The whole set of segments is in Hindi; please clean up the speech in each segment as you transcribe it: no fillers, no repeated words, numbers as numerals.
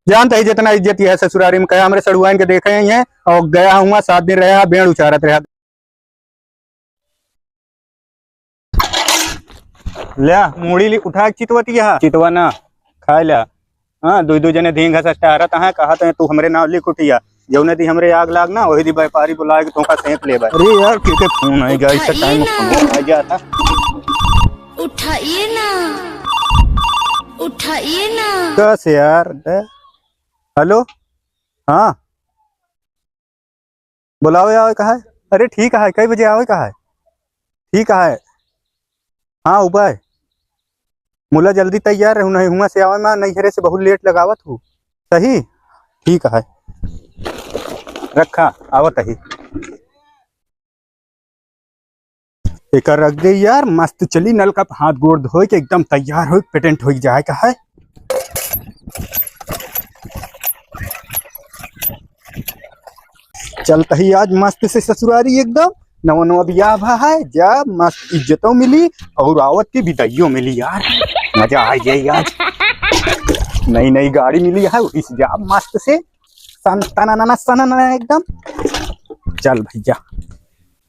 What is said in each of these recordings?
जानता ही जितना इज्जत है ससुरारी में, कहा हमरे सड़ुआन के देखे ही हैं और गया हुआ 7 दिन रहा, बेड़ उचारत रहा। लिया मूड़ी ली उठा चितवती है चितवा ना खा लिया। हाँ दो दो जने धींग घसा स्टारत है, कहा तू हमरे नाव लिख उठिया जौने दी हमरे आग लाग ना वही दी व्यापारी बुला के तोका सेंक ले। अरे यार किते फोन आई गया इस टाइम फोन आ गया था। उठाइए ना, उठाइए ना। बस यार हेलो हाँ बुलाओ यार कहा है। अरे ठीक है कई बजे आओ कहा है। ठीक है हाँ उपाय मुला जल्दी तैयार रहूँ नहीं हुआ से आवे मैं नैहरे से बहुत लेट लगावत हूँ। सही ठीक है रखा आवत ही एक रख दे यार मस्त चली नल का हाथ गोड़ धो के एकदम तैयार हो पेटेंट हो जाए का है। चलता ही आज मस्त से ससुरारी एकदम नवा नवा ब्याह भा है जब मस्त इज्जतों मिली और आवत की विदाइयों मिली यार मजा आ जाए आज। नई नई गाड़ी मिली है इस जा मस्त से सना एकदम। चल भैया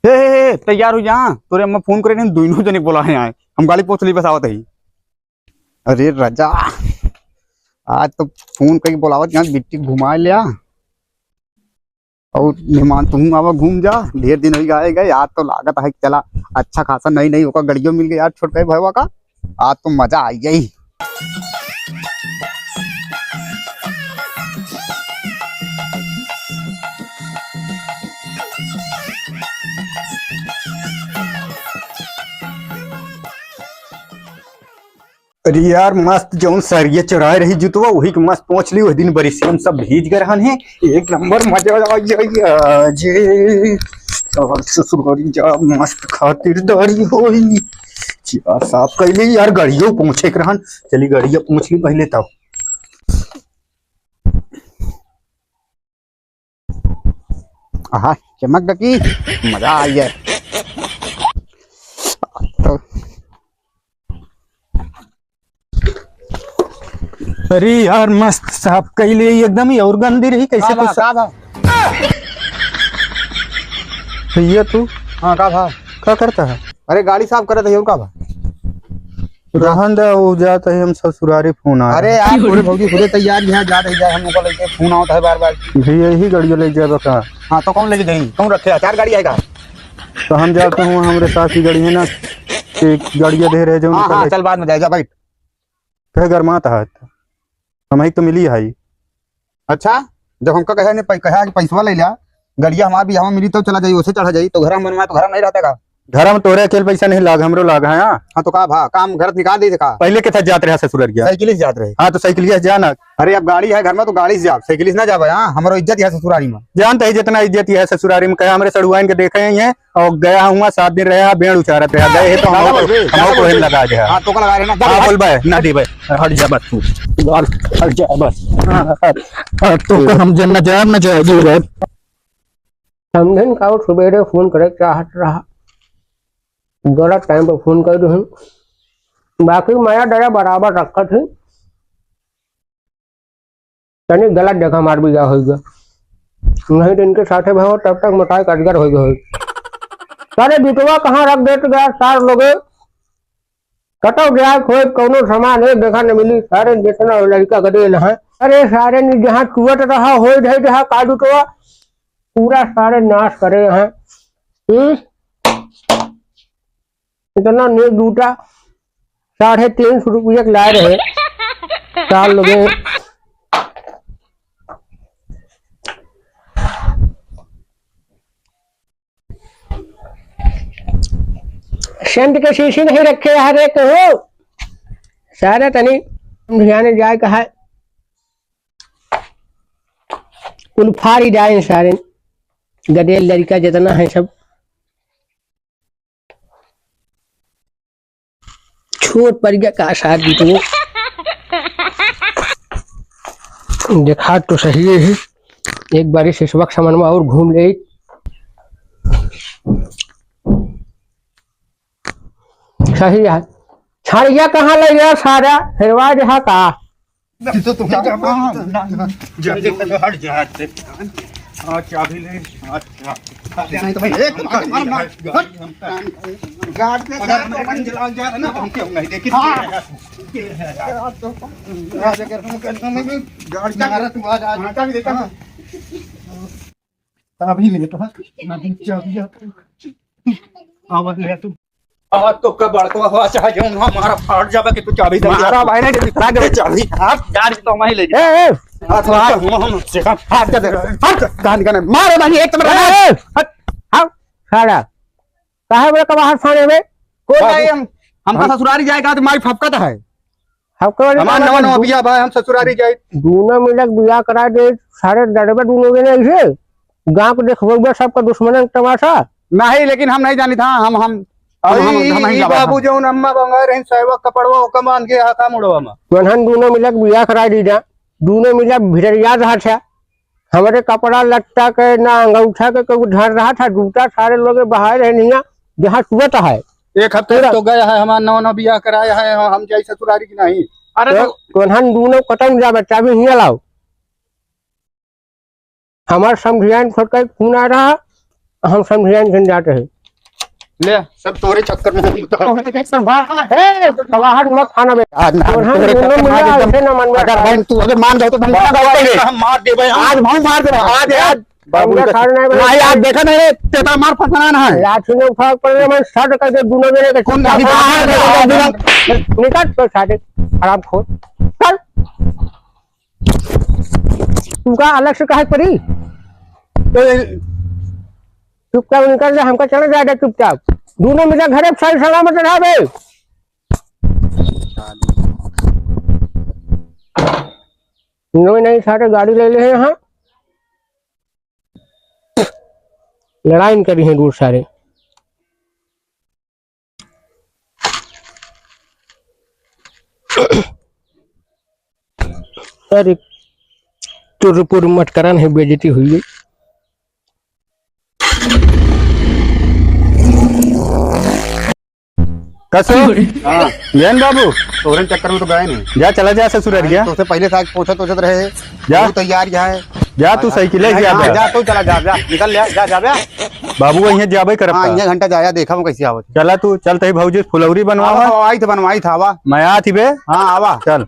हे तैयार हो जा तोरे अम्मा फोन करे दोनों जने बोला है आए हम गाड़ी पहुंच ली बस आवत ही। अरे राजा आज तो फोन करके बोलावत यहाँ बिट्टी घुमा लिया और मेहमान तुम आवा घूम जा ढेर दिन हो गए आज तो लागत है चला अच्छा खासा नई नई होगा गड़ियों मिल गई यार छोटे भैया का आज तो मजा आई गई। अरे यार मस्त जौन सरिये चढ़ाए रही जुतवा वही के मस्त पहुंच ली उस दिन बरिसियन सब भीज गए रहन है एक नंबर मजा आ जाइए ससुरारी जा मस्त खातिरदारी होई यार साफ कैली यार गाड़ियों पहुंचे के रहन चली गाड़ियों पहुंच ली पहले तब। आहा चमक डकी मजा आई है। अरे यार मस्त साफ कैले एकदम ही और गंदी रही कैसे भैया तू हाँ का भा क्या करता है। अरे गाड़ी साफ कर रहे हो का भा रहन दे वो जाता है हम ससुरारी फोन आ। अरे आप पूरे भौजी खुदे तैयार यहाँ जा रही जाए हम लोग लेके फोन आता है बार बार भैया यही गाड़ियों ले जाए का। हाँ तो कौन लेके जाएंगे कौन रखे 4 गाड़ी आएगा तो हम जाते हैं हमारे साथ की गाड़ी है ना एक गाड़ियां दे रहे जो हाँ चल बाद में जाएगा बैठ कह गरमाता है हमारी तो मिली है। अच्छा जब हमका कहे ने कहा कि पैसा ले लिया गड़िया हमारा भी हमें मिली तो चला जाइए उसे चढ़ा जाइए तो घर में बनवाए तो घर नहीं रहता का घर में तोरे अकेले पैसा नहीं लाग हमरो लाग है। हाँ तो का भा काम घर निकाल दे का पहले के था जाते रहा ससुरारिया साइकिल से जाते रहे। हाँ तो साइकिल से जाना। अरे अब गाड़ी है घर में तो गाड़ी से जा साइकिल से ना जा हाँ हमारा इज्जत है ससुरारी में। जानता ही जितना इज्जत है ससुरारी में, कहा हमरे सड़ुआन के देखे ही हैं और गया हुआ 7 दिन रहा बेड़ उचारत रहा गए तो हमको लगा दे। हाँ तो लगा रहे ना बोल भाई ना दे भाई हट जा बस तू हट जा बस तो हम जन्ना जा ना जाए समझन का सुबेरे फोन करे चाहत रहा गलत टाइम पर फोन कर दूँ बाकी माया दया बराबर रखा थे तनी गलत जगह मार भी जा होगा नहीं तो इनके साथे भाव तब तक मोटाई कटगर हो गए सारे बिटवा कहाँ रख देते गया 4 लोग कटो गया खोए कोनो सामान है देखा न मिली सारे जितना लड़का गदे है अरे सारे जहाँ चुवट रहा हो जहाँ का बिटवा पूरा सारे नाश करे हैं। इतना ने दूटा 350 रुपये लाए रहे 4 लोग सेंट के शीशी नहीं रखे हर एक हो सारे तनी ध्यान जाए कहा उल्फारी जाए सारे गदेल लड़का जितना है सब छोट पड़ गया का शादी तो देखा तो सही है एक बार इस वक्त समन में और घूम ले सही है छड़िया कहाँ ले गया सारा हिरवा जहा का तो तुम हट जा हाँ चाबी ले नहीं तो भाई एक गाड़ी जला जा रहा ना हम क्यों नहीं देखी गाड़ी चला रहा तू आज आज भी देखा चाबी ले तो चाबी आवाज ले तू आज तो का बड़का हुआ चाहे जो हमारा फाड़ जावे कि तू चाबी दे मारा भाई ने दिखा दे चाबी हाथ गाड़ी तो मैं ले जा ए हाथ हम से हाथ कर दे हट गाड़ी का मारो भाई एक तो हट हां साड़ा साहब रे कबाहर थाने में कोई नहीं हम ससुरारी जाएगा तो मारी फपकत है हमको हमारा नवा नवा बिया भाई हम ससुरारी जाए दोनों मिलक बिया करा दे सारे डरबे दोनों के नहीं से गांव को देखबे सबका दुश्मन तमाशा नहीं लेकिन हम नहीं जानी था हम बाबू जो अम्मा बंगा रहे साहब कपड़वा कमान के हाथा मुड़वा में कोनहन दोनों मिलक बिया करा दी जा दोनों मिलक भिड़िया रहा था हमारे कपड़ा लट्टा के ना अंगूठा के कोई ढर रहा था जूता सारे लोग बाहर रहे नहीं जहाँ सुबह है एक हफ्ते तो गया है हमारा नवा नवा बिया कराया है हम जाए ससुरारी की नहीं अरे कोनहन दोनों खत्म जा बच्चा भी हिया लाओ हमारे समझियान छोड़ कर खून आ रहा हम समझियान घन जाते हैं ले सब तोरे चक्कर में बाहर मत खाना बेटा अगर भाई तू अगर मान जाओ तो हम मार दे भाई आज मार दे आज बाबू नहीं आज देखा नहीं तेरा मार फसना है लाठी में फर्क पड़ रहा मैं शर्ट करके दोनों मेरे के कौन निकाल तो साढ़े आराम खोल चल तुमका अलग से कहा पड़ी चुपचाप निकल जा हमका चला जाएगा चुपचाप दोनों मिला घरे सही सलामत रहा बे नहीं सारे गाड़ी ले ले यहाँ लड़ाई करी है दूर सारे अरे तुरपुर मटकरन है बेइज्जती हुई है कसो हाँ जैन बाबू तोरन चक्कर में तो गए नहीं जा चला जा ससुराल गया तो पहले से पोछत रहे जा तैयार जाए जा तू साइकिल जा तू चला जा निकल जा बाबू यहाँ जाबे कर हाँ घंटा जाया देखा वो कैसे आवत चला तू चल तही भौजी फुलौरी बनवा आई था बनवाई था आवा मैं आ थी बे हाँ आवा चल